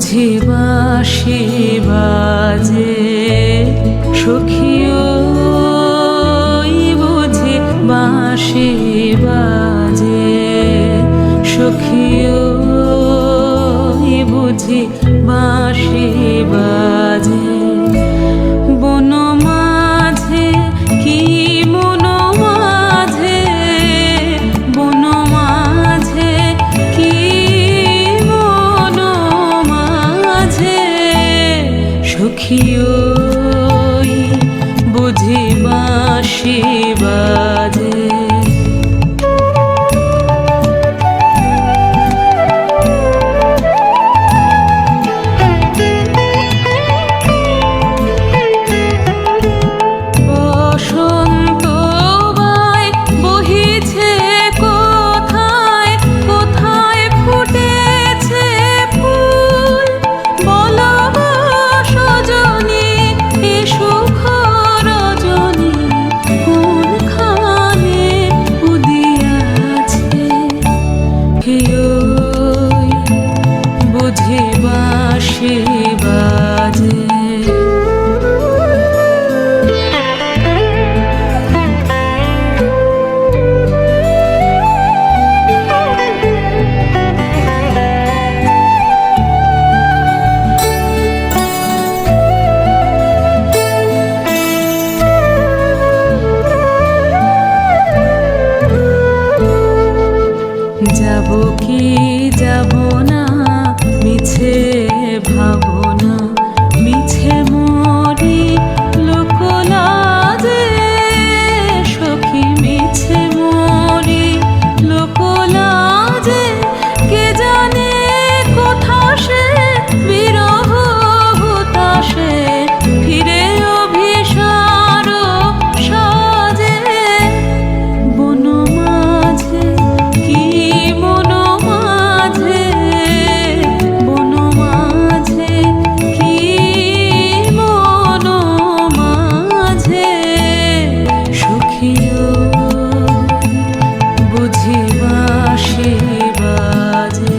বুঝি বাঁশি বাজে সখিও বুঝি বাঁশি বাজে সখিও বুঝি বাঁশি বাজে বন মাঝে কি মন মাঝে বন মাঝে কি মন মাঝে সখিও বুঝি বাঁশি বাজে বুঝি বাঁশি বাজে যাব কি যাব না মিছে ভাবনা মিছে মরি লোকলাজে সখী মিছে মরি লোকলাজে কে জানে কোথা সে বিরহ হুতাশে ফিরে অভিসার সাজে বন মাঝে কি মন মাঝে বন মাঝে কি মন মাঝে সখিও বুঝি বাঁশি বাজে